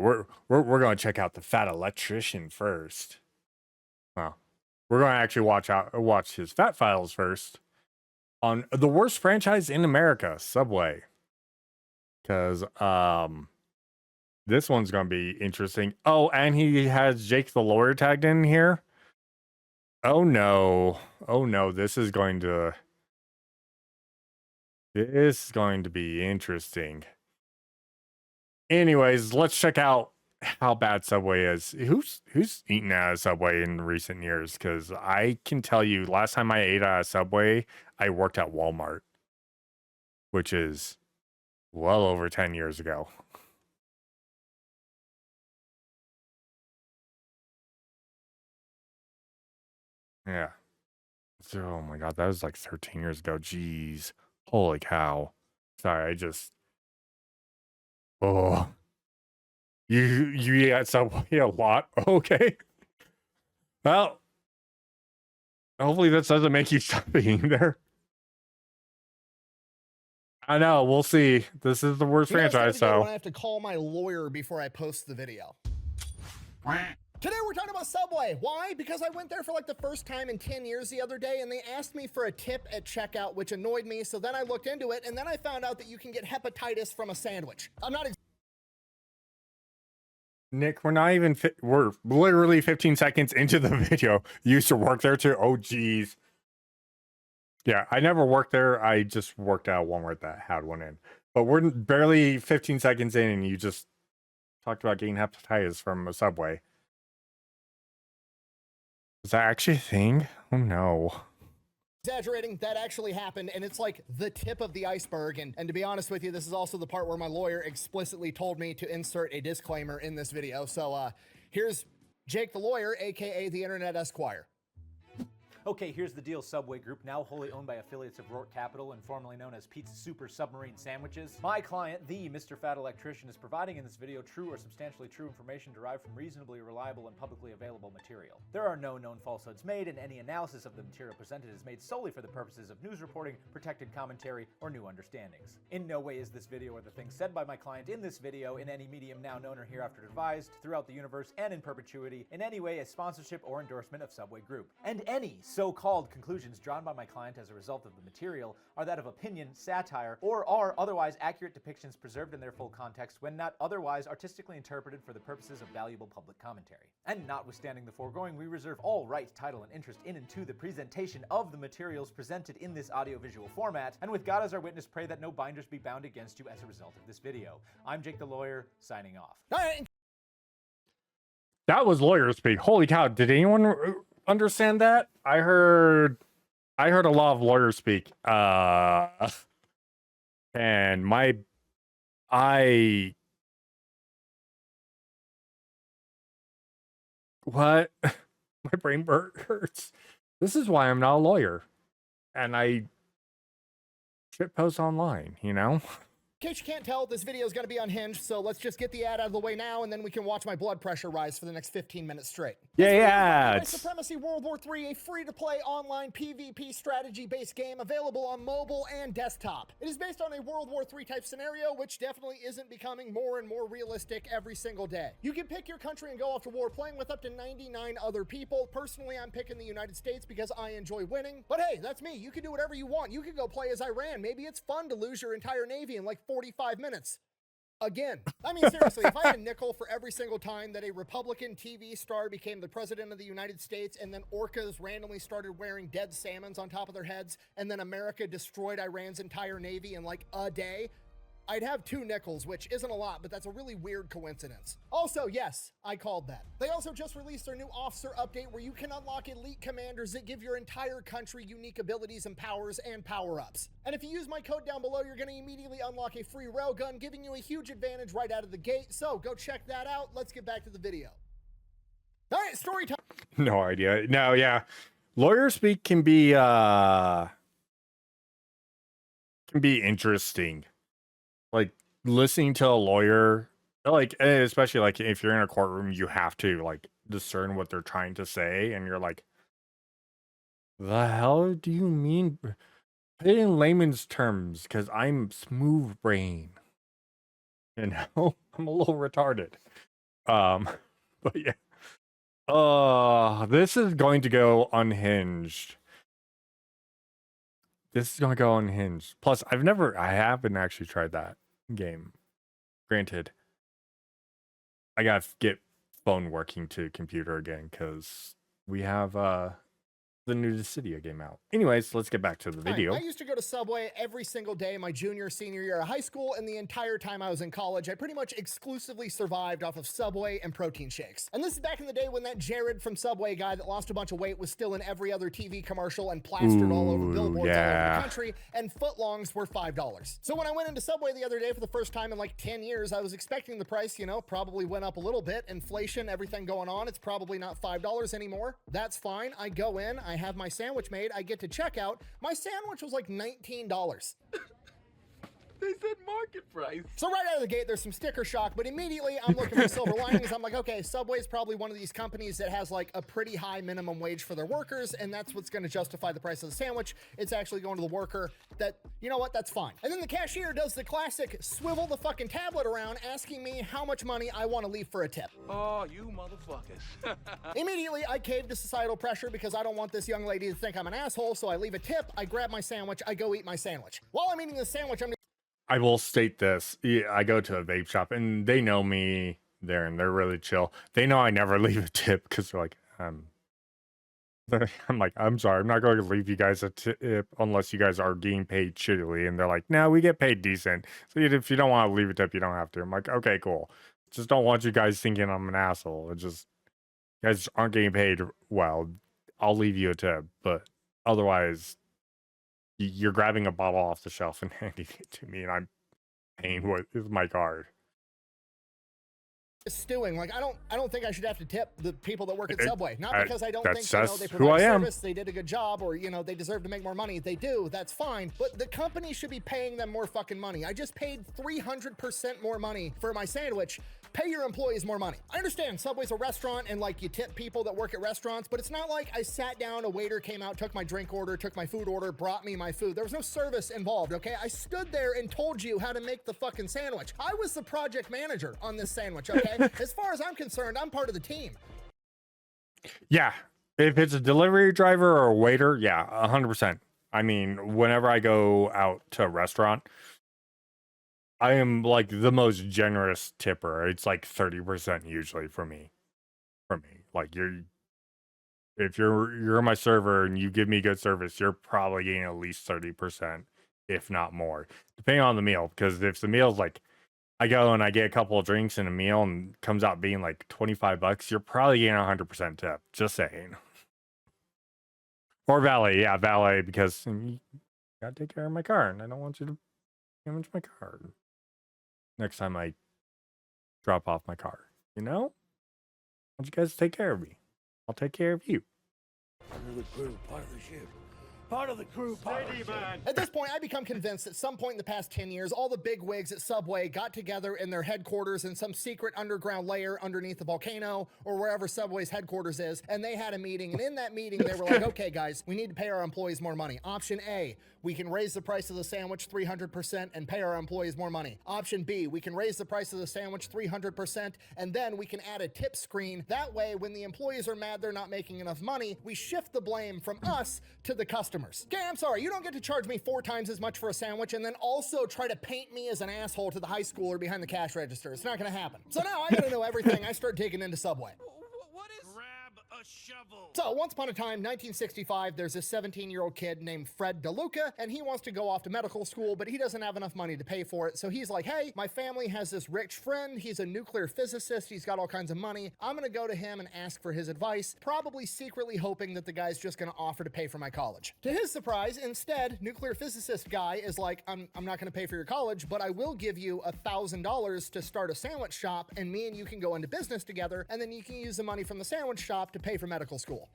we're going to check out the Fat Electrician first. Well, we're going to actually watch his Fat Files first on the worst franchise in America, Subway. Because this one's going to be interesting. Oh, and he has Jake the Lawyer tagged in here. Oh no. Oh no, this is going to be interesting. Anyways, let's check out how bad Subway is. Who's eaten at a Subway in recent years? Because I can tell you, last time I ate at a Subway, I worked at Walmart, which is well over 10 years ago. Yeah. So, oh my god, that was like 13 years ago. Jeez. Holy cow. Sorry, oh. You eat at Subway a lot? Okay. Well, hopefully this doesn't make you stop eating there. I know, we'll see. This is the worst franchise, so. I have to call my lawyer before I post the video. Today we're talking about Subway. Why? Because I went there for like the first time in 10 years the other day, and they asked me for a tip at checkout, which annoyed me. So then I looked into it, and then I found out that you can get hepatitis from a sandwich. I'm not. Nick, we're literally 15 seconds into the video. You used to work there too? Oh, geez. Yeah, I never worked there. I just worked at Walmart that had one in. But we're barely 15 seconds in, and you just talked about getting hepatitis from a Subway. Is that actually a thing? Oh, no. Exaggerating, that actually happened, and it's like the tip of the iceberg. And to be honest with you, this is also the part where my lawyer explicitly told me to insert a disclaimer in this video. So here's Jake the Lawyer, aka the Internet Esquire. Okay, here's the deal, Subway Group, now wholly owned by affiliates of Rourke Capital and formerly known as Pizza Super Submarine Sandwiches. My client, the Mr. Fat Electrician, is providing in this video true or substantially true information derived from reasonably reliable and publicly available material. There are no known falsehoods made, and any analysis of the material presented is made solely for the purposes of news reporting, protected commentary, or new understandings. In no way is this video or the things said by my client in this video in any medium now known or hereafter devised, throughout the universe and in perpetuity, in any way a sponsorship or endorsement of Subway Group. And any so-called conclusions drawn by my client as a result of the material are that of opinion, satire, or are otherwise accurate depictions preserved in their full context when not otherwise artistically interpreted for the purposes of valuable public commentary. And notwithstanding the foregoing, we reserve all right, title, and interest in and to the presentation of the materials presented in this audiovisual format, and with God as our witness, pray that no binders be bound against you as a result of this video. I'm Jake the Lawyer, signing off. That was lawyer speak. Holy cow, did anyone understand that? I heard a lot of lawyer speak. And what? My brain hurts. This is why I'm not a lawyer. And I shitpost online, you know? In case you can't tell, this video is going to be unhinged, so let's just get the ad out of the way now, and then we can watch my blood pressure rise for the next 15 minutes straight. Yeah. Supremacy World War III, a free-to-play online PvP strategy-based game available on mobile and desktop. It is based on a World War III type scenario, which definitely isn't becoming more and more realistic every single day. You can pick your country and go off to war playing with up to 99 other people. Personally, I'm picking the United States because I enjoy winning. But hey, that's me. You can do whatever you want. You can go play as Iran. Maybe it's fun to lose your entire navy in like 45 minutes. Again, I mean, seriously, if I had a nickel for every single time that a Republican TV star became the president of the United States and then orcas randomly started wearing dead salmons on top of their heads and then America destroyed Iran's entire navy in like a day, I'd have 2 nickels, which isn't a lot, but that's a really weird coincidence. Also, yes, I called that. They also just released their new officer update where you can unlock elite commanders that give your entire country unique abilities and powers and power-ups. And if you use my code down below, you're going to immediately unlock a free railgun, giving you a huge advantage right out of the gate. So go check that out. Let's get back to the video. All right, story time. No idea. No, yeah. Lawyer speak can be interesting. Like listening to a lawyer, like especially like if you're in a courtroom, you have to like discern what they're trying to say, and you're like, the hell do you mean? Put it in layman's terms, because I'm smooth brain. You know, I'm a little retarded. But yeah. This is going to go unhinged. This is going to go unhinged. Plus, I haven't actually tried that game. Granted, I gotta get phone working to computer again because we have the new Dissidia game out. Anyways, let's get back to the video. I used to go to Subway every single day my junior, senior year of high school, and the entire time I was in college, I pretty much exclusively survived off of Subway and protein shakes. And this is back in the day when that Jared from Subway guy that lost a bunch of weight was still in every other TV commercial and plastered all over billboards all over the country, and footlongs were $5. So when I went into Subway the other day for the first time in like 10 years, I was expecting the price, you know, probably went up a little bit. Inflation, everything going on, it's probably not $5 anymore. That's fine. I go in, I have my sandwich made, I get to checkout. My sandwich was like $19. They said market price. So right out of the gate, there's some sticker shock, but immediately I'm looking for silver linings. I'm like, okay, Subway's probably one of these companies that has like a pretty high minimum wage for their workers, and that's what's going to justify the price of the sandwich. It's actually going to the worker. That, you know what, that's fine. And then the cashier does the classic swivel the fucking tablet around, asking me how much money I want to leave for a tip. Oh, you motherfuckers. Immediately, I cave to societal pressure because I don't want this young lady to think I'm an asshole, so I leave a tip, I grab my sandwich, I go eat my sandwich. While I'm eating the sandwich, I will state this. I go to a vape shop and they know me there and they're really chill. They know I never leave a tip because they're like, I'm like, I'm sorry, I'm not going to leave you guys a tip unless you guys are getting paid shittily. And they're like, no, we get paid decent. So if you don't want to leave a tip, you don't have to. I'm like, okay, cool. Just don't want you guys thinking I'm an asshole. It's just, you guys aren't getting paid well. I'll leave you a tip. But otherwise, you're grabbing a bottle off the shelf and handing it to me, and I'm paying with my card. Stewing, like I don't think I should have to tip the people that work at Subway, not because I don't think they who provide I am. service, they did a good job, or they deserve to make more money. They do, that's fine, but the company should be paying them more fucking money. I just paid 300% more money for my sandwich. Pay your employees more money. I understand Subway's a restaurant and like you tip people that work at restaurants, but it's not like I sat down, a waiter came out, took my drink order, took my food order, brought me my food. There was no service involved, okay? I stood there and told you how to make the fucking sandwich. I was the project manager on this sandwich, okay? As far as I'm concerned, I'm part of the team. Yeah. If it's a delivery driver or a waiter, yeah, 100%. I mean, whenever I go out to a restaurant, I am like the most generous tipper. It's like 30% usually for me. Like if you're my server and you give me good service, you're probably getting at least 30%, if not more, depending on the meal. Because if the meal's like, I go and I get a couple of drinks and a meal and comes out being like $25, you're probably getting 100% tip. Just saying. Or valet, yeah, valet, because you gotta take care of my car, and I don't want you to damage my car next time I drop off my car. I want you guys to take care of me. I'll take care of you. Part of the crew, part of the ship. Part of the crew, part of the ship. At this point, I become convinced at some point in the past 10 years, all the big wigs at Subway got together in their headquarters in some secret underground layer underneath the volcano or wherever Subway's headquarters is, and they had a meeting. And in that meeting, they were like, okay, guys, we need to pay our employees more money. Option A, we can raise the price of the sandwich 300% and pay our employees more money. Option B, we can raise the price of the sandwich 300% and then we can add a tip screen. That way, when the employees are mad they're not making enough money, we shift the blame from us to the customers. Okay, I'm sorry, you don't get to charge me 4 times as much for a sandwich and then also try to paint me as an asshole to the high schooler behind the cash register. It's not gonna happen. So now I gotta know everything. I start digging into Subway. What is... Grab a shovel. So once upon a time, 1965, there's a 17-year-old kid named Fred DeLuca, and he wants to go off to medical school, but he doesn't have enough money to pay for it. So he's like, hey, my family has this rich friend. He's a nuclear physicist. He's got all kinds of money. I'm going to go to him and ask for his advice, probably secretly hoping that the guy's just going to offer to pay for my college. To his surprise, instead, nuclear physicist guy is like, I'm not going to pay for your college, but I will give you $1,000 to start a sandwich shop, and me and you can go into business together, and then you can use the money from the sandwich shop to pay for medical school.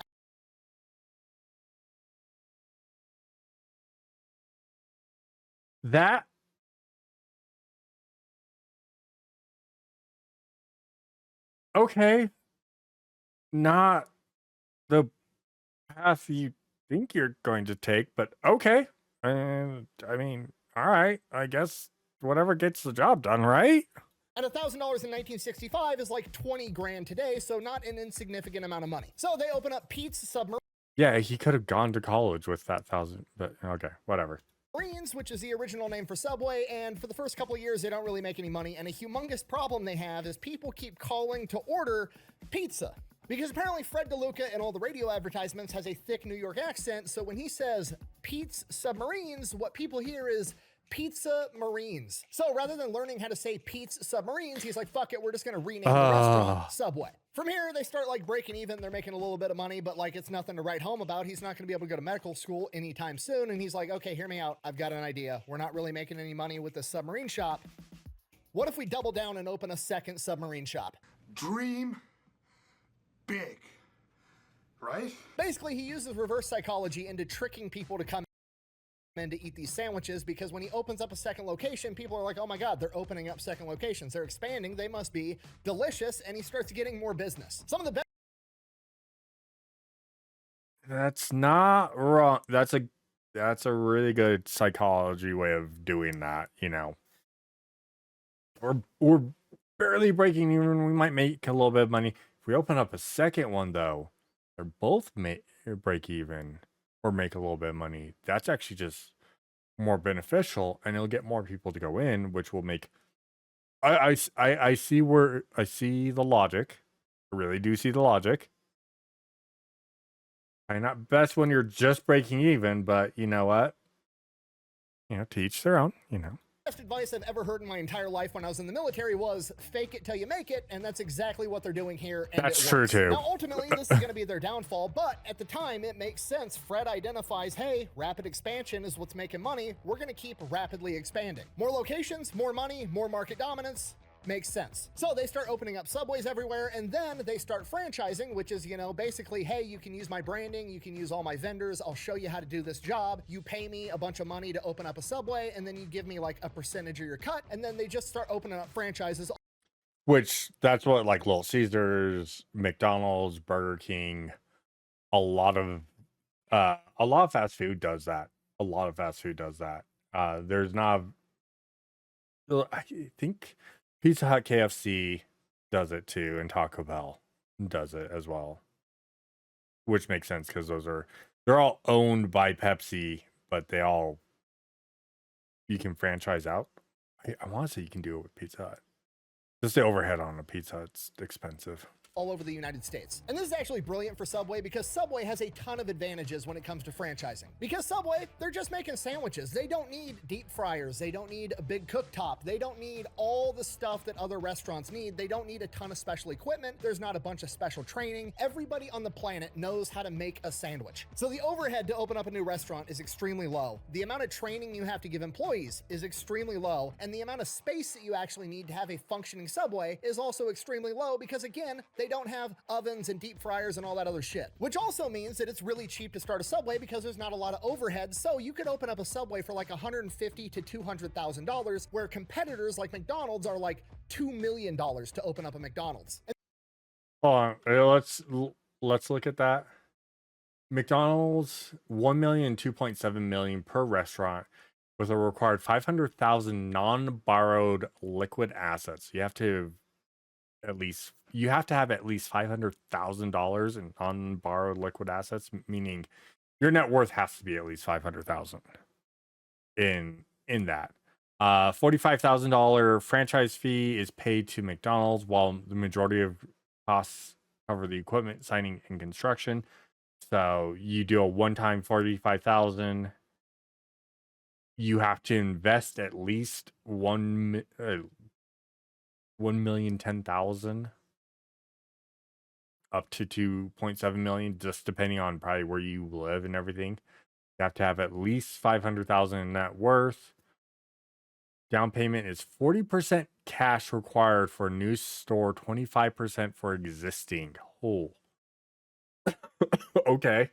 That okay, not the path you think you're going to take, but okay. And I mean, all right, I guess whatever gets the job done, right? And $1,000 in 1965 is like 20 grand today, so not an insignificant amount of money. So they open up Pete's Submarines, Yeah, he could have gone to college with that 1,000, but okay, whatever. which is the original name for Subway, and for the first couple of years, they don't really make any money, and a humongous problem they have is people keep calling to order pizza. Because apparently Fred DeLuca in all the radio advertisements has a thick New York accent, so when he says Pete's Submarines, what people hear is Pizza Marines. So rather than learning how to say Pete's Submarines, he's like, fuck it, we're just gonna rename the restaurant Subway. From here, they start like breaking even. They're making a little bit of money, but like it's nothing to write home about. He's not gonna be able to go to medical school anytime soon. And he's like, okay, hear me out. I've got an idea. We're not really making any money with the submarine shop. What if we double down and open a second submarine shop? Dream big, right? Basically, he uses reverse psychology into tricking people to come in to eat these sandwiches, because when he opens up a second location, people are like, oh my god, they're opening up second locations, they're expanding, they must be delicious, and he starts getting more business. Some of the best That's not wrong. That's a really good psychology way of doing that, you know. We're barely breaking even. We might make a little bit of money. If we open up a second one, though, they're both break even or make a little bit of money. That's actually just more beneficial, and it'll get more people to go in, which will make. I see the logic. I really do see the logic. Not best when you're just breaking even, but you know what? You know, to each their own, you know. Best advice I've ever heard in my entire life when I was in the military was fake it till you make it, and that's exactly what they're doing here. And that's true too. Now, ultimately, this is going to be their downfall, but at the time, it makes sense. Fred identifies, hey, rapid expansion is what's making money. We're going to keep rapidly expanding. More locations, more money, more market dominance. Makes sense. So they start opening up Subways everywhere, and then they start franchising, which is, you know, basically, hey, you can use my branding, you can use all my vendors, I'll show you how to do this job, you pay me a bunch of money to open up a Subway, and then you give me like a percentage of your cut, and then they just start opening up franchises. Which, that's what like Little Caesars, McDonald's, Burger King, a lot of fast food does that. A lot of fast food does that. There's not, I think Pizza Hut, KFC does it too, and Taco Bell does it as well, which makes sense because they're all owned by Pepsi, but you can franchise out. I want to say you can do it with Pizza Hut. Just the overhead on a Pizza Hut's expensive. All over the United States. And this is actually brilliant for Subway because Subway has a ton of advantages when it comes to franchising. Because Subway, they're just making sandwiches. They don't need deep fryers. They don't need a big cooktop. They don't need all the stuff that other restaurants need. They don't need a ton of special equipment. There's not a bunch of special training. Everybody on the planet knows how to make a sandwich. So the overhead to open up a new restaurant is extremely low. The amount of training you have to give employees is extremely low. And the amount of space that you actually need to have a functioning Subway is also extremely low because, again, they don't have ovens and deep fryers and all that other shit. Which also means that it's really cheap to start a Subway because there's not a lot of overhead, so you could open up a Subway for like $150,000 to $200,000, where competitors like McDonald's are like $2 million to open up a McDonald's. Hold on, let's look at that. McDonald's, 1 million, 2.7 million per restaurant, with a required 500,000 non-borrowed liquid assets. You have to have at least $500,000 in non-borrowed liquid assets, meaning your net worth has to be at least $500,000 in that. $45,000 franchise fee is paid to McDonald's, while the majority of costs cover the equipment, signing, and construction. So you do a one-time $45,000. You have to invest at least $1,010,000 up to 2.7 million, just depending on probably where you live and everything. You have to have at least 500,000 in net worth. Down payment is 40% cash required for a new store, 25% for existing. Oh, okay.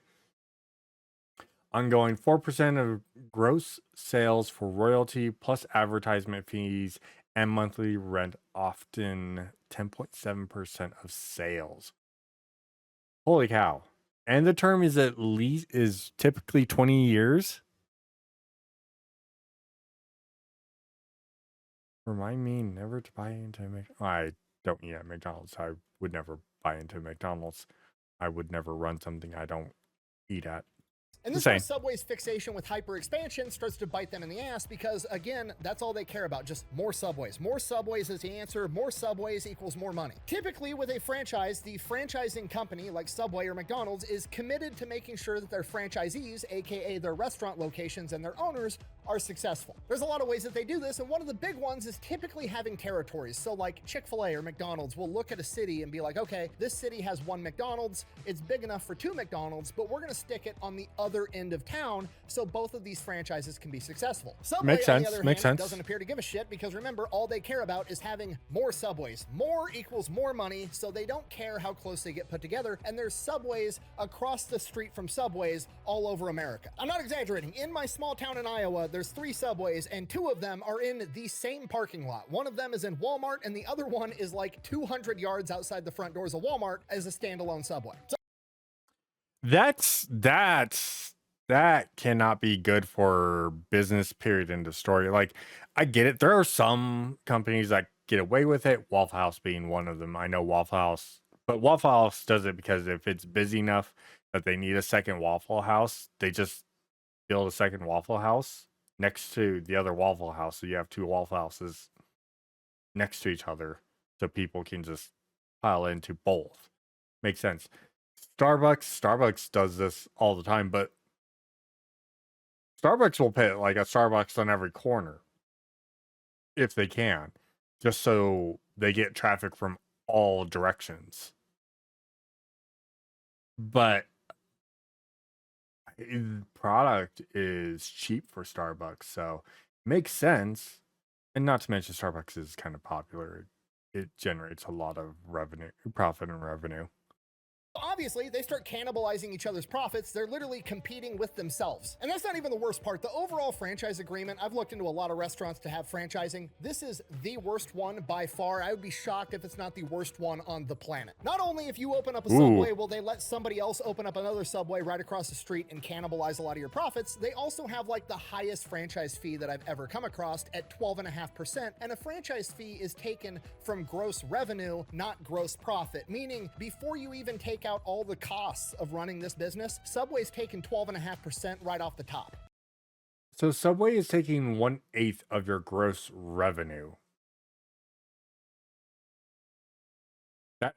Ongoing 4% of gross sales for royalty plus advertisement fees and monthly rent, often 10.7% of sales. Holy cow. And the term is typically 20 years. Remind me never to buy into I don't eat at McDonald's. I would never buy into McDonald's. I would never run something I don't eat at. And this is Insane. where Subway's fixation with hyper expansion starts to bite them in the ass because, again, that's all they care about. Just more Subways. More Subways is the answer. More Subways equals more money. Typically, with a franchise, the franchising company, like Subway or McDonald's, is committed to making sure that their franchisees, aka their restaurant locations and their owners, are successful. There's a lot of ways that they do this, and one of the big ones is typically having territories. So like Chick-fil-A or McDonald's will look at a city and be like, okay, this city has one McDonald's, it's big enough for two McDonald's, but we're gonna stick it on the other end of town so both of these franchises can be successful. Subway, Makes on the sense, other makes hand, sense. doesn't appear to give a shit because remember, all they care about is having more Subways. More equals more money, so they don't care how close they get put together, and there's Subways across the street from Subways all over America. I'm not exaggerating. In my small town in Iowa, there's 3 Subways, and 2 of them are in the same parking lot. One of them is in Walmart, and the other one is like 200 yards outside the front doors of Walmart as a standalone Subway. So That cannot be good for business, period, end of story. Like, I get it. There are some companies that get away with it, Waffle House being one of them. I know Waffle House, but Waffle House does it because if it's busy enough that they need a second Waffle House, they just build a second Waffle House next to the other Waffle House. So you have 2 Waffle Houses next to each other so people can just pile into both. Makes sense. Starbucks does this all the time, but Starbucks will put like a Starbucks on every corner if they can, just so they get traffic from all directions. But product is cheap for Starbucks, so makes sense. And not to mention Starbucks is kind of popular. It generates a lot of profit and revenue. obviously, they start cannibalizing each other's profits. They're literally competing with themselves. And that's not even the worst part. The overall franchise agreement, I've looked into a lot of restaurants to have franchising. This is the worst one by far. I would be shocked if it's not the worst one on the planet. Not only if you open up a Subway, will they let somebody else open up another Subway right across the street and cannibalize a lot of your profits, they also have like the highest franchise fee that I've ever come across at 12.5%. And a franchise fee is taken from gross revenue, not gross profit, meaning before you even take out all the costs of running this business, Subway's taking 12.5% right off the top. So Subway is taking 1/8 of your gross revenue.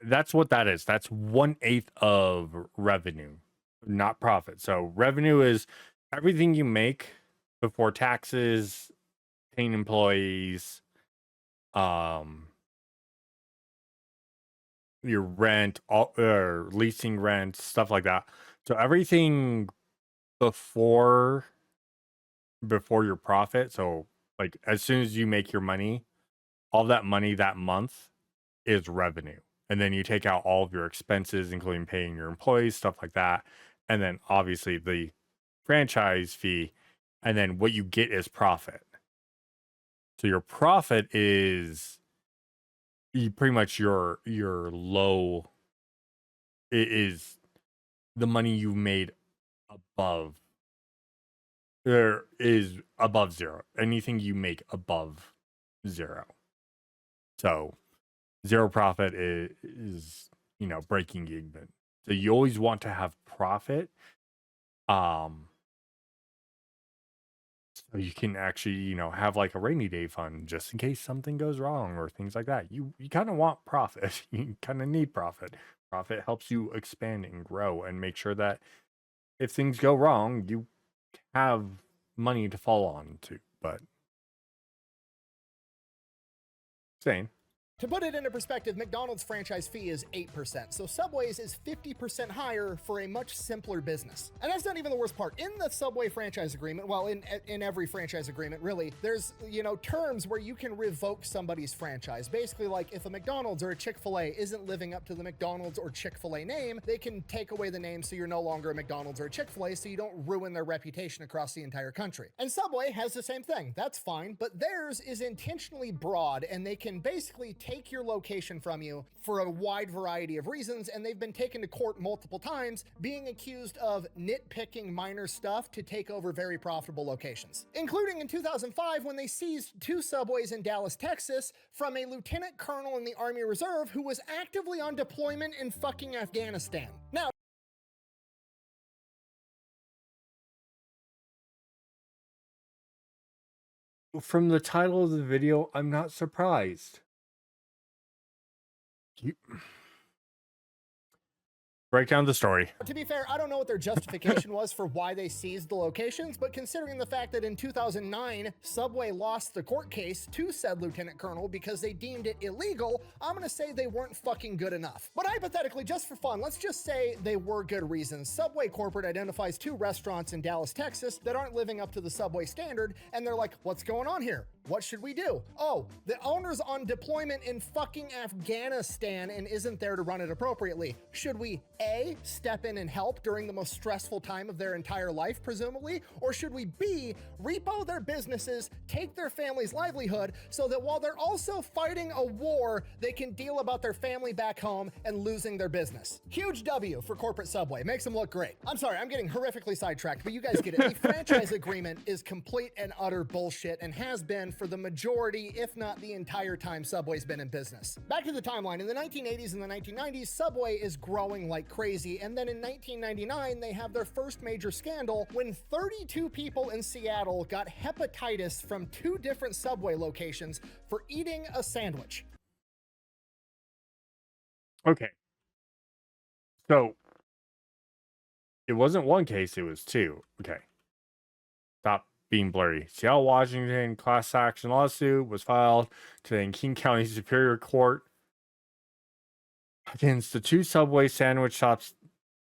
That's what that is. That's 1/8 of revenue, not profit. So revenue is everything you make before taxes, paying employees, your rent, or leasing rent, stuff like that. So everything before your profit. So like as soon as you make your money, all that money that month is revenue. And then you take out all of your expenses, including paying your employees, stuff like that. And then obviously the franchise fee. And then what you get is profit. So your profit is pretty much your low. It is the money you made above. There is above zero. Anything you make above zero. So zero profit is breaking even. So you always want to have profit. So you can actually, have like a rainy day fund just in case something goes wrong or things like that. You kind of want profit. You kind of need profit. Profit helps you expand and grow and make sure that if things go wrong, you have money to fall on to. But same. To put it into perspective, McDonald's franchise fee is 8%, so Subway's is 50% higher for a much simpler business. And that's not even the worst part. In the Subway franchise agreement, well, in every franchise agreement, really, there's, terms where you can revoke somebody's franchise. Basically, like if a McDonald's or a Chick-fil-A isn't living up to the McDonald's or Chick-fil-A name, they can take away the name so you're no longer a McDonald's or a Chick-fil-A, so you don't ruin their reputation across the entire country. And Subway has the same thing. That's fine, but theirs is intentionally broad, and they can basically take your location from you for a wide variety of reasons, and they've been taken to court multiple times, being accused of nitpicking minor stuff to take over very profitable locations. Including in 2005 when they seized 2 Subways in Dallas, Texas from a lieutenant colonel in the Army Reserve who was actively on deployment in fucking Afghanistan. Now, From the title of the video, I'm not surprised. Break down the story. to be fair, I don't know what their justification was for why they seized the locations, but considering the fact that in 2009, Subway lost the court case to said lieutenant colonel because they deemed it illegal, I'm gonna say they weren't fucking good enough. But hypothetically, just for fun, let's just say they were good reasons. Subway corporate identifies 2 restaurants in Dallas, Texas that aren't living up to the Subway standard, and they're like, what's going on here? What should we do? Oh, the owner's on deployment in fucking Afghanistan and isn't there to run it appropriately. Should we A, step in and help during the most stressful time of their entire life, presumably? Or should we B, repo their businesses, take their family's livelihood, so that while they're also fighting a war, they can deal about their family back home and losing their business? Huge W for corporate Subway. Makes them look great. I'm sorry, I'm getting horrifically sidetracked, but you guys get it. The franchise agreement is complete and utter bullshit and has been for the majority, if not the entire time Subway's been in business. Back to the timeline. In the 1980s and the 1990s, Subway is growing like crazy, and then in 1999, they have their first major scandal when 32 people in Seattle got hepatitis from 2 different Subway locations for eating a sandwich. Okay. So, it wasn't 1 case, it was 2. Okay. Stop being blurry. Seattle, Washington class action lawsuit was filed to the King County Superior Court against the 2 Subway sandwich shops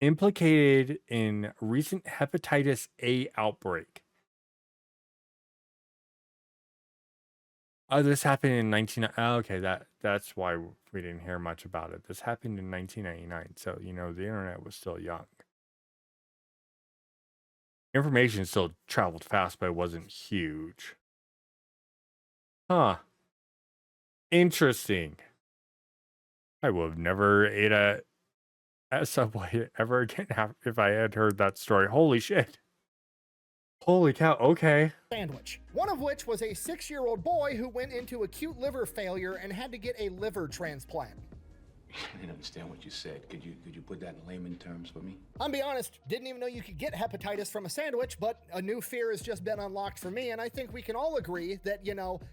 implicated in recent hepatitis A outbreak. Oh, this happened in 19... okay, that's why we didn't hear much about it. This happened in 1999, so, the internet was still young. Information still traveled fast, but it wasn't huge. Huh. Interesting. I would have never ate at Subway ever again if I had heard that story. Holy shit. Holy cow, okay. Sandwich. One of which was a 6-year-old boy who went into acute liver failure and had to get a liver transplant. I didn't understand what you said. Could you put that in layman terms for me? I'll be honest, didn't even know you could get hepatitis from a sandwich, but a new fear has just been unlocked for me, and I think we can all agree that,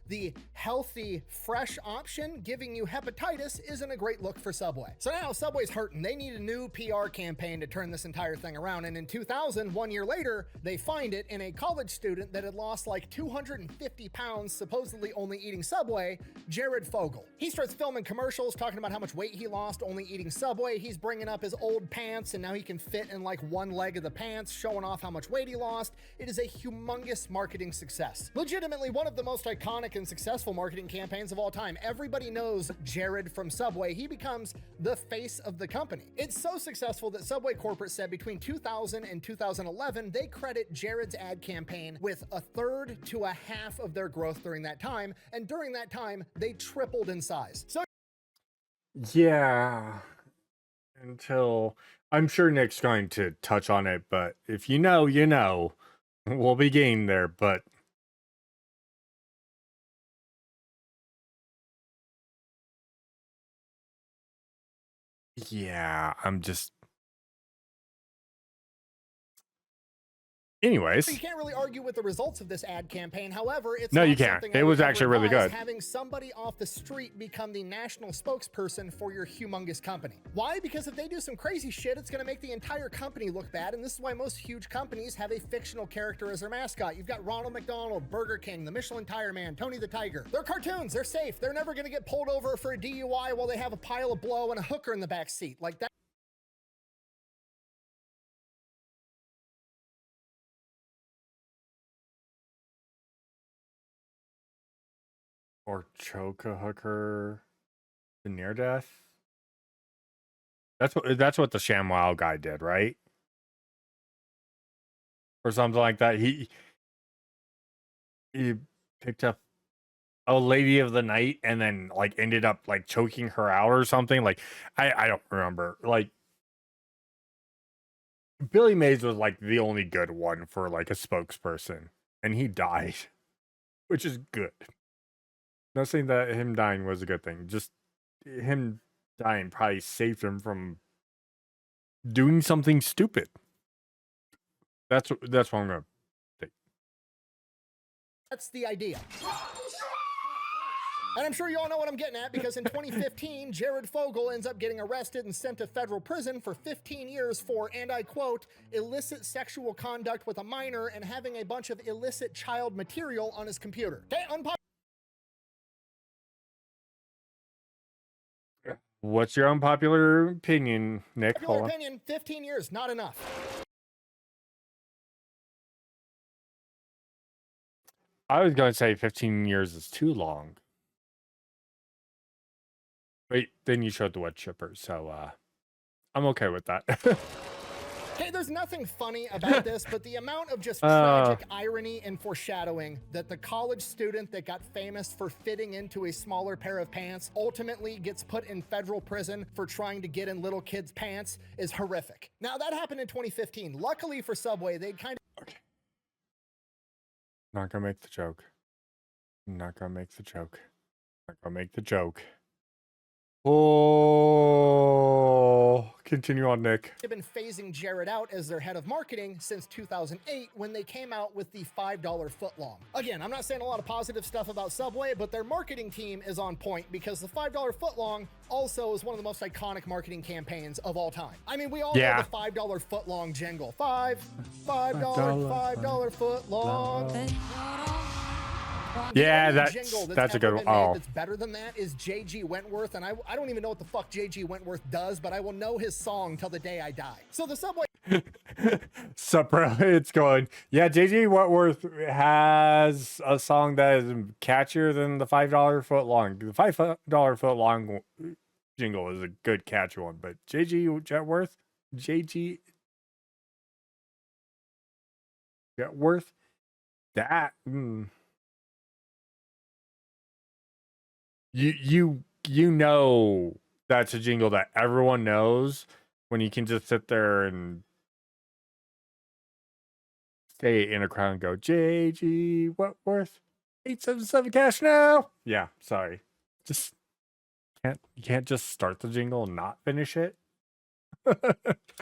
the healthy, fresh option giving you hepatitis isn't a great look for Subway. So now Subway's hurting. They need a new PR campaign to turn this entire thing around, and in 2000, 1 year later, they find it in a college student that had lost like 250 pounds, supposedly only eating Subway, Jared Fogle. He starts filming commercials talking about how much weight he lost only eating Subway. He's bringing up his old pants and now he can fit in like 1 leg of the pants, showing off how much weight he lost. It is a humongous marketing success. Legitimately one of the most iconic and successful marketing campaigns of all time. Everybody knows Jared from Subway. He becomes the face of the company. It's so successful that Subway corporate said between 2000 and 2011, they credit Jared's ad campaign with 1/3 to 1/2 of their growth during that time. And during that time, they tripled in size. So Yeah. Until... I'm sure Nick's going to touch on it, but if you know, you know. We'll be getting there, but... yeah, I'm just... anyways. you can't really argue with the results of this ad campaign. However, it's No, not you can't. something I It would was ever actually really advise good. Having somebody off the street become the national spokesperson for your humongous company. Why? Because if they do some crazy shit, it's going to make the entire company look bad, and this is why most huge companies have a fictional character as their mascot. You've got Ronald McDonald, Burger King, the Michelin Tire Man, Tony the Tiger. They're cartoons. They're safe. They're never going to get pulled over for a DUI while they have a pile of blow and a hooker in the back seat. Like that. Or choke a hooker to near death. That's what the ShamWow guy did, right? Or something like that. He picked up a lady of the night and then like ended up like choking her out or something. Like I don't remember. Like Billy Mays was like the only good one for like a spokesperson, and he died, which is good. Not saying that him dying was a good thing. Just him dying probably saved him from doing something stupid. That's what I'm gonna think. That's the idea. And I'm sure you all know what I'm getting at, because in 2015, Jared Fogle ends up getting arrested and sent to federal prison for 15 years for, and I quote, illicit sexual conduct with a minor and having a bunch of illicit child material on his computer. Okay, What's your unpopular opinion, Nick? unpopular opinion, 15 years, not enough. I was going to say 15 years is too long. Wait, then you showed the wood chipper, so I'm okay with that. Okay, there's nothing funny about this, but the amount of just tragic irony and foreshadowing that the college student that got famous for fitting into a smaller pair of pants ultimately gets put in federal prison for trying to get in little kids' pants is horrific. Now, that happened in 2015. Luckily for Subway, they kind of... Okay. Not gonna make the joke. Not gonna make the joke. Not gonna make the joke. Oh, continue on, Nick. They've been phasing Jared out as their head of marketing since 2008 when they came out with the $5 footlong. Again, I'm not saying a lot of positive stuff about Subway, but their marketing team is on point, because the $5 footlong also is one of the most iconic marketing campaigns of all time. I mean, we all know the $5 footlong jingle. $5 footlong. Yeah, that's a good one. Oh. That's better than that is J.G. Wentworth, and I don't even know what the fuck J.G. Wentworth does, but I will know his song till the day I die. So the Subway... It's going, yeah, J.G. Wentworth has a song that is catchier than the $5 foot long. The $5 foot long jingle is a good catchy one, but J.G. Wentworth, that... You know that's a jingle that everyone knows when you can just sit there and stay in a crowd and go, J.G. Wentworth, 877 cash now. Yeah, sorry. Just you can't just start the jingle and not finish it. A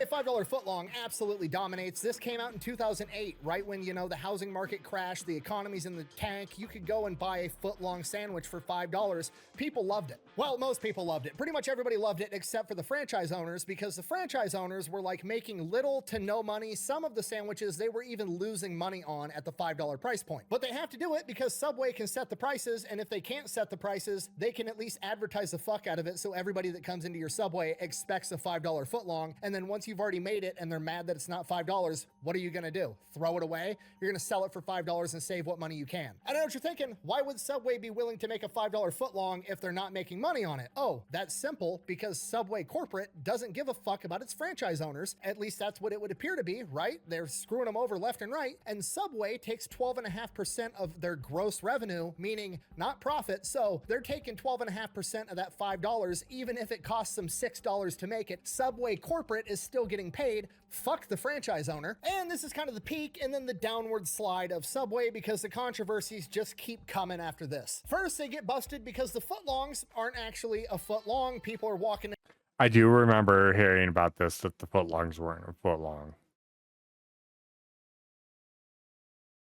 $5 footlong absolutely dominates. This came out in 2008, right when, you know, the housing market crashed, the economy's in the tank. You could go and buy a footlong sandwich for $5. People loved it. Well, most people loved it. Pretty much everybody loved it except for the franchise owners, because the franchise owners were like making little to no money. Some of the sandwiches they were even losing money on at the $5 price point. But they have to do it because Subway can set the prices, and if they can't set the prices, they can at least advertise the fuck out of it so everybody that comes into your Subway expects a $5 footlong. And then once you've already made it and they're mad that it's not $5, what are you gonna do? Throw it away? You're gonna sell it for $5 and save what money you can. I know what you're thinking. Why would Subway be willing to make a $5 footlong if they're not making money on it? Oh, that's simple, because Subway corporate doesn't give a fuck about its franchise owners. At least that's what it would appear to be, right? They're screwing them over left and right. And Subway takes 12.5% of their gross revenue, meaning not profit. So they're taking 12.5% of that $5, even if it costs them $6 to make it. Subway corporate is still getting paid. Fuck the franchise owner. And this is kind of the peak and then the downward slide of Subway, because the controversies just keep coming after this. First, they get busted because the footlongs aren't actually a foot long. People are walking. I do remember hearing about this, that the footlongs weren't a foot long.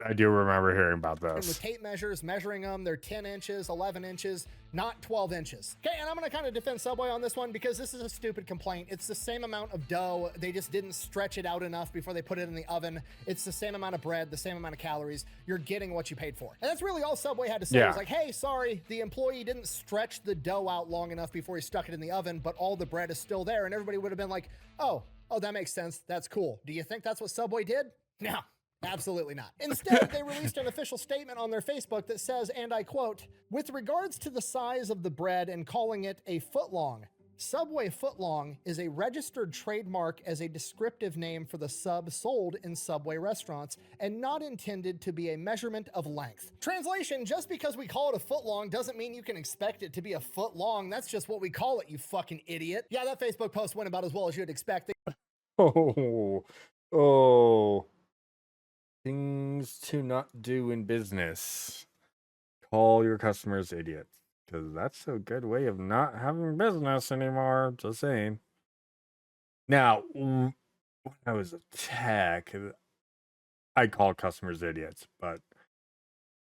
I do remember hearing about this. With tape measures, measuring them, they're 10 inches, 11 inches, not 12 inches. Okay, and I'm gonna kind of defend Subway on this one because this is a stupid complaint. It's the same amount of dough. They just didn't stretch it out enough before they put it in the oven. It's the same amount of bread, the same amount of calories. You're getting what you paid for. And that's really all Subway had to say. It was like, hey, sorry, the employee didn't stretch the dough out long enough before he stuck it in the oven, but all the bread is still there. And everybody would have been like, oh, that makes sense. That's cool. Do you think that's what Subway did? No. Absolutely not. Instead, they released an official statement on their Facebook that says, and I quote, with regards to the size of the bread and calling it a footlong, Subway footlong is a registered trademark as a descriptive name for the sub sold in Subway restaurants and not intended to be a measurement of length. Translation, just because we call it a footlong doesn't mean you can expect it to be a foot long. That's just what we call it, you fucking idiot. Yeah, that Facebook post went about as well as you'd expect. Oh. Things to not do in business. Call your customers idiots. Because that's a good way of not having business anymore. Just saying. Now, when I was a tech, I called customers idiots, but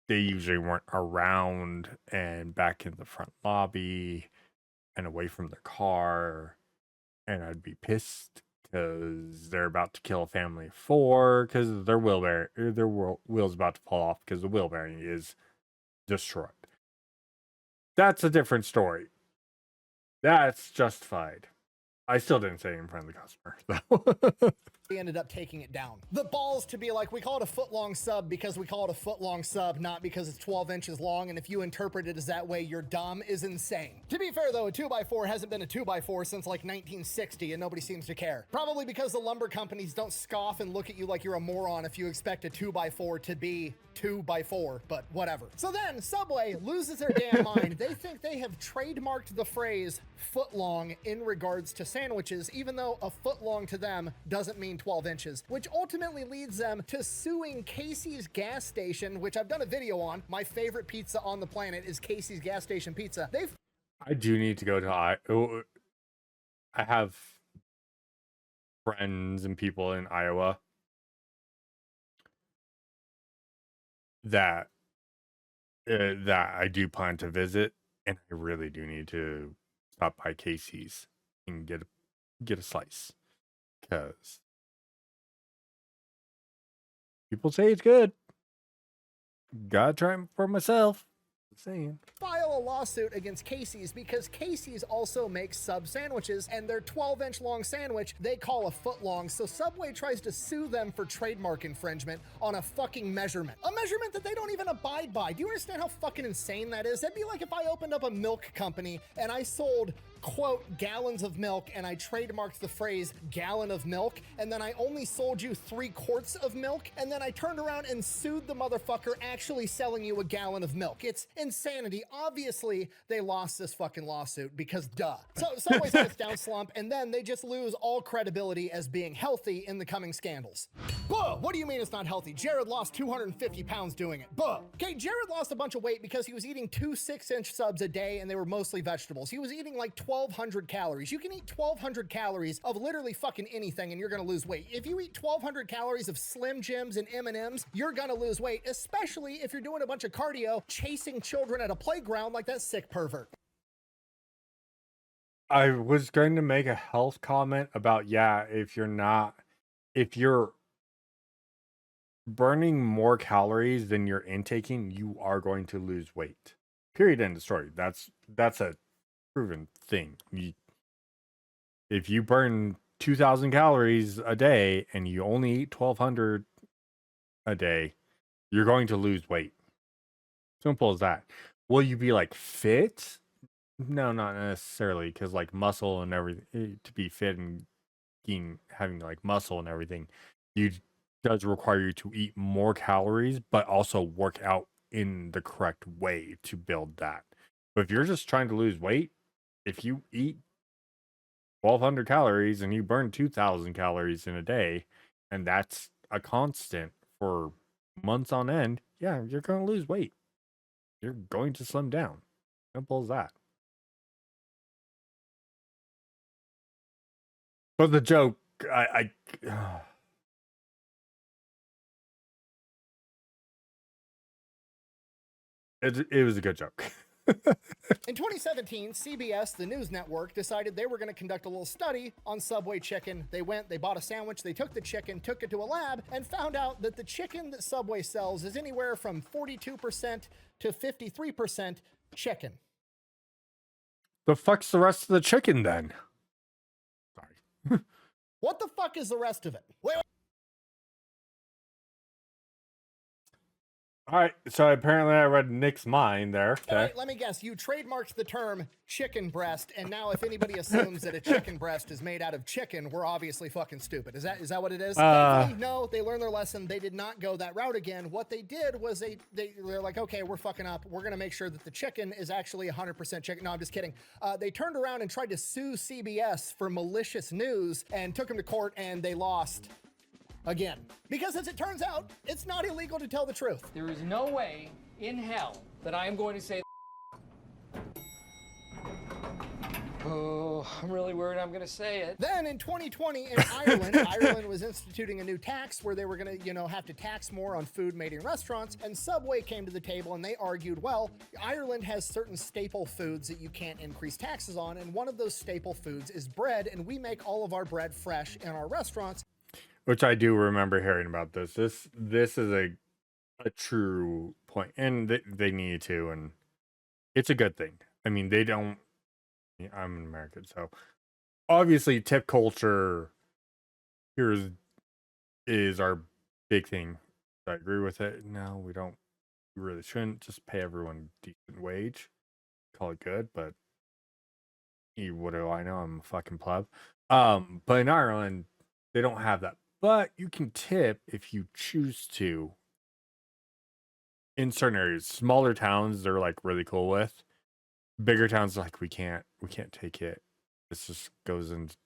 they usually weren't around and back in the front lobby and away from their car. And I'd be pissed because they're about to kill a family of 4 because their wheel's about to fall off because the wheel bearing is destroyed. That's a different story. That's justified. I still didn't say it in front of the customer, though. We ended up taking it down. The balls to be like, we call it a foot-long sub because we call it a foot-long sub, not because it's 12 inches long, and if you interpret it as that way, you're dumb, is insane. To be fair, though, a 2x4 hasn't been a 2x4 since like 1960, and nobody seems to care. Probably because the lumber companies don't scoff and look at you like you're a moron if you expect a 2x4 to be 2x4, but whatever. So then, Subway loses their damn mind. They think they have trademarked the phrase foot-long in regards to sandwiches, even though a foot-long to them doesn't mean 12 inches, which ultimately leads them to suing Casey's gas station, which I've done a video on. My favorite pizza on the planet is Casey's gas station pizza. I do need to go to I have friends and people in Iowa that I do plan to visit, and I really do need to stop by Casey's and get a slice because people say it's good. Gotta try it for myself. Just saying. File a lawsuit against Casey's because Casey's also makes sub sandwiches, and their 12-inch long sandwich they call a foot long, so Subway tries to sue them for trademark infringement on a fucking measurement. A measurement that they don't even abide by. Do you understand how fucking insane that is? That'd be like if I opened up a milk company and I sold, quote, gallons of milk, and I trademarked the phrase gallon of milk, and then I only sold you 3 quarts of milk, and then I turned around and sued the motherfucker actually selling you a gallon of milk. It's insanity. Obviously, they lost this fucking lawsuit because duh. So Subway's gets down slump, and then they just lose all credibility as being healthy in the coming scandals. Buh! What do you mean it's not healthy? Jared lost 250 pounds doing it. Buh! Okay, Jared lost a bunch of weight because he was eating 2 6-inch subs a day, and they were mostly vegetables. He was eating like 1,200 calories. You can eat 1,200 calories of literally fucking anything and you're gonna lose weight. If you eat 1,200 calories of Slim Jims and M&Ms, you're gonna lose weight, especially if you're doing a bunch of cardio, chasing children at a playground like that sick pervert. I was going to make a health comment about, if you're burning more calories than you're intaking, you are going to lose weight. Period. End of story. That's a proven thing. If you burn 2,000 calories a day and you only eat 1,200 a day, you're going to lose weight. Simple as that. Will you be like fit? No, not necessarily, because like muscle and everything, to be fit and having like muscle and everything, does require you to eat more calories, but also work out in the correct way to build that. But if you're just trying to lose weight, if you eat 1,200 calories and you burn 2,000 calories in a day, and that's a constant for months on end, you're going to lose weight. You're going to slim down. Simple as that. But the joke, it was a good joke. In 2017, CBS, the news network, decided they were going to conduct a little study on Subway chicken. They went, they bought a sandwich, they took the chicken, took it to a lab, and found out that the chicken that Subway sells is anywhere from 42% to 53% chicken. The fuck's the rest of the chicken then? Sorry. What the fuck is the rest of it? Wait. All right, so apparently I read Nick's mind there. All Okay. right, let me guess. You trademarked the term chicken breast, and now if anybody assumes that a chicken breast is made out of chicken, we're obviously fucking stupid. Is that what it is? Thankfully, no, they learned their lesson. They did not go that route again. What they did was they're like, okay, we're fucking up. We're going to make sure that the chicken is actually 100% chicken. No, I'm just kidding. They turned around and tried to sue CBS for malicious news and took them to court, and they lost. Again, because as it turns out, it's not illegal to tell the truth. There is no way in hell that I am going to say. Oh, I'm really worried I'm going to say it. Then in 2020 in Ireland, Ireland was instituting a new tax where they were going to, have to tax more on food made in restaurants. And Subway came to the table and they argued, well, Ireland has certain staple foods that you can't increase taxes on. And one of those staple foods is bread. And we make all of our bread fresh in our restaurants. Which I do remember hearing about this. This is a true point, and they need to, and it's a good thing. I mean, they don't. I'm an American, so obviously tip culture here is our big thing. I agree with it. No, we don't. We really shouldn't just pay everyone a decent wage. Call it good, but what do I know? I'm a fucking pleb. But in Ireland, they don't have that. But you can tip if you choose to. In certain areas, smaller towns, they're like really cool with. Bigger towns, like we can't take it. This just goes into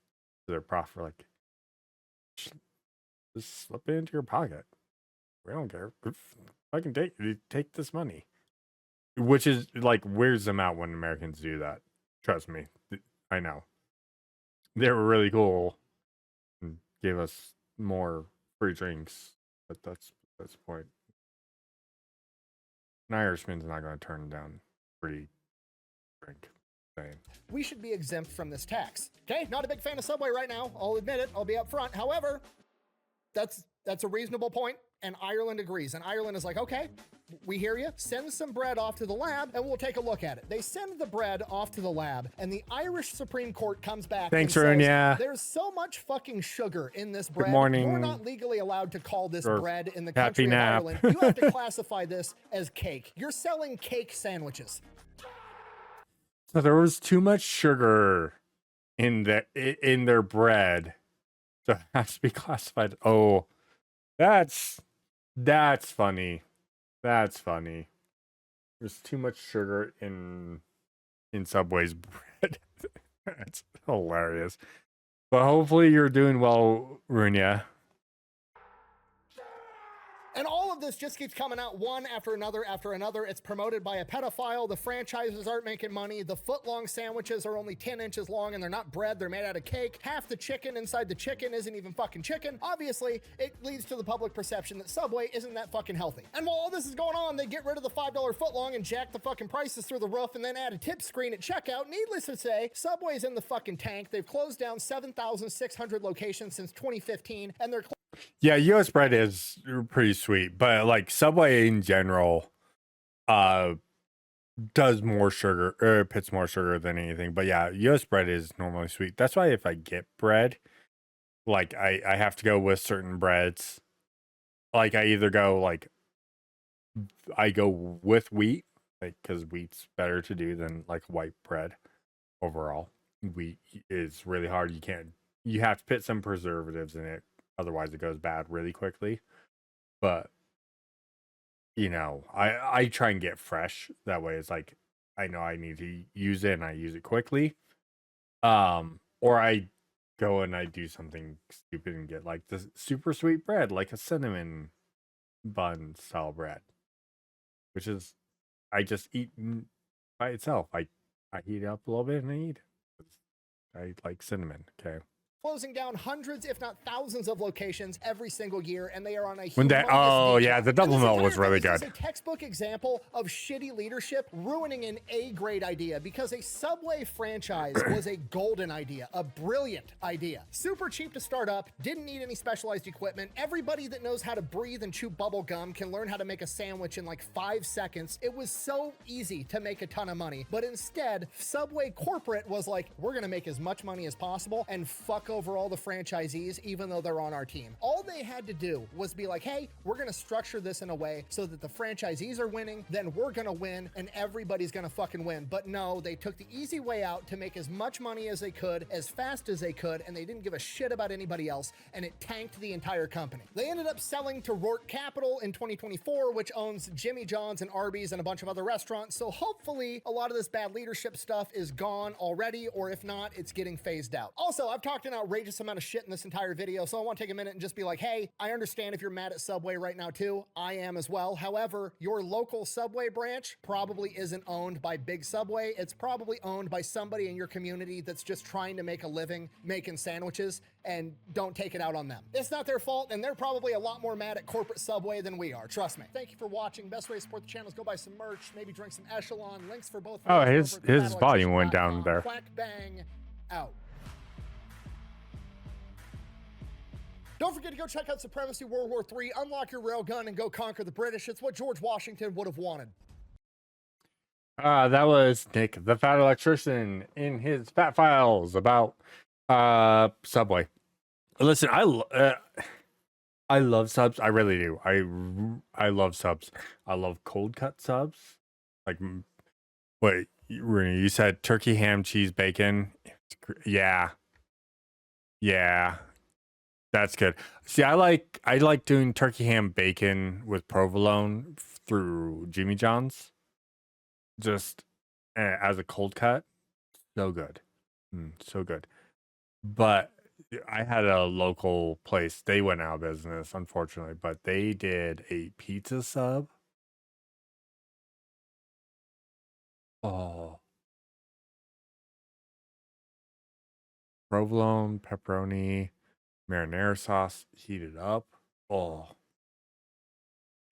their profit. Like, just slip it into your pocket. We don't care. I can take this money, which is like weirds them out when Americans do that. Trust me, I know. They were really cool and gave us more free drinks, but that's the point. An Irishman's not going to turn down free drink. Saying. We should be exempt from this tax. Okay, not a big fan of Subway right now. I'll admit it. I'll be up front. However, that's a reasonable point, and Ireland agrees. And Ireland is like, okay, we hear you. Send some bread off to the lab, and we'll take a look at it. They send the bread off to the lab, and the Irish Supreme Court comes back. Thanks, and says, Runya. there's so much fucking sugar in this bread. Good morning. You're not legally allowed to call this Or bread in the happy country of nap. Ireland. You have to classify this as cake. You're selling cake sandwiches. So there was too much sugar in their bread, so it has to be classified. Oh, that's funny. That's funny. There's too much sugar in Subway's bread. That's hilarious. But hopefully you're doing well, Runya. And all of this just keeps coming out one after another after another. It's promoted by a pedophile. The franchises aren't making money. The foot-long sandwiches are only 10 inches long, and they're not bread. They're made out of cake. Half the chicken inside the chicken isn't even fucking chicken. Obviously, it leads to the public perception that Subway isn't that fucking healthy. And while all this is going on, they get rid of the $5 foot-long and jack the fucking prices through the roof and then add a tip screen at checkout. Needless to say, Subway's in the fucking tank. They've closed down 7,600 locations since 2015, and they're Yeah, U.S. bread is pretty sweet, but like Subway in general, does more sugar or puts more sugar than anything. But yeah, U.S. bread is normally sweet. That's why if I get bread, like I have to go with certain breads. Like I either go I go with wheat, like because wheat's better to do than like white bread. Overall, wheat is really hard. You have to put some preservatives in it. Otherwise, it goes bad really quickly. But, I try and get fresh. That way, it's like, I know I need to use it and I use it quickly. Or I go and I do something stupid and get like this super sweet bread, like a cinnamon bun style bread. Which is, I just eat by itself. I heat it up a little bit and I eat it. I like cinnamon, okay? Closing down hundreds, if not thousands, of locations every single year, and they are on a When that, humongous yeah, the double melt was really good. This is a textbook example of shitty leadership ruining an A-grade idea because a Subway franchise was a golden idea, a brilliant idea. Super cheap to start up, didn't need any specialized equipment. Everybody that knows how to breathe and chew bubble gum can learn how to make a sandwich in like 5 seconds. It was so easy to make a ton of money, but instead, Subway corporate was like, we're gonna make as much money as possible and fuck over all the franchisees, even though they're on our team. All they had to do was be like, hey, we're going to structure this in a way so that the franchisees are winning, then we're going to win, and everybody's going to fucking win. But no, they took the easy way out to make as much money as they could, as fast as they could, and they didn't give a shit about anybody else, and it tanked the entire company. They ended up selling to Rourke Capital in 2024, which owns Jimmy John's and Arby's and a bunch of other restaurants. So hopefully a lot of this bad leadership stuff is gone already, or if not, it's getting phased out. Also, I've talked an outrageous amount of shit in this entire video, so I want to take a minute and just be like, hey, I understand if you're mad at Subway right now too. I am as well. However, your local Subway branch probably isn't owned by Big Subway. It's probably owned by somebody in your community that's just trying to make a living making sandwiches, and don't take it out on them. It's not their fault, and they're probably a lot more mad at corporate Subway than we are. Trust me. Thank you for watching. Best way to support the channel is go buy some merch, maybe drink some Echelon. Links for both. Oh, his volume went down there. Quack bang out. Don't forget to go check out Supremacy World War III, unlock your railgun, and go conquer the British. It's what George Washington would have wanted. That was Nick, the Fat Electrician, in his Fat Files about Subway. Listen, I love subs. I really do. I love subs. I love cold cut subs. Like, wait, you said turkey, ham, cheese, bacon. Yeah, that's good. See, I like doing turkey, ham, bacon with provolone through Jimmy John's, just as a cold cut. So good, so good. But I had a local place. They went out of business, unfortunately, but they did a pizza sub. Oh. Provolone, pepperoni, marinara sauce, heated up. Oh.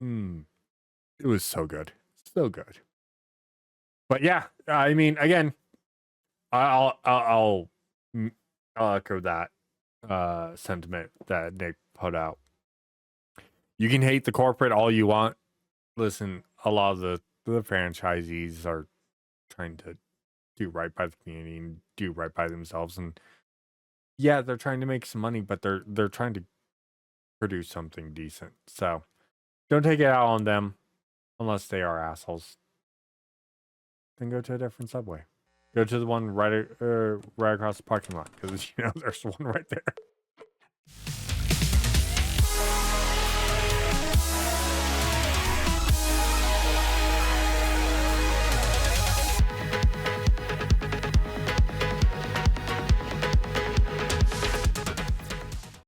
It was so good. So good. But yeah, I mean, again, I'll echo that sentiment that Nick put out. You can hate the corporate all you want. Listen, a lot of the franchisees are trying to do right by the community and do right by themselves, and yeah, they're trying to make some money, but they're trying to produce something decent. So don't take it out on them unless they are assholes. Then go to a different Subway. Go to the one right across the parking lot, because there's one right there.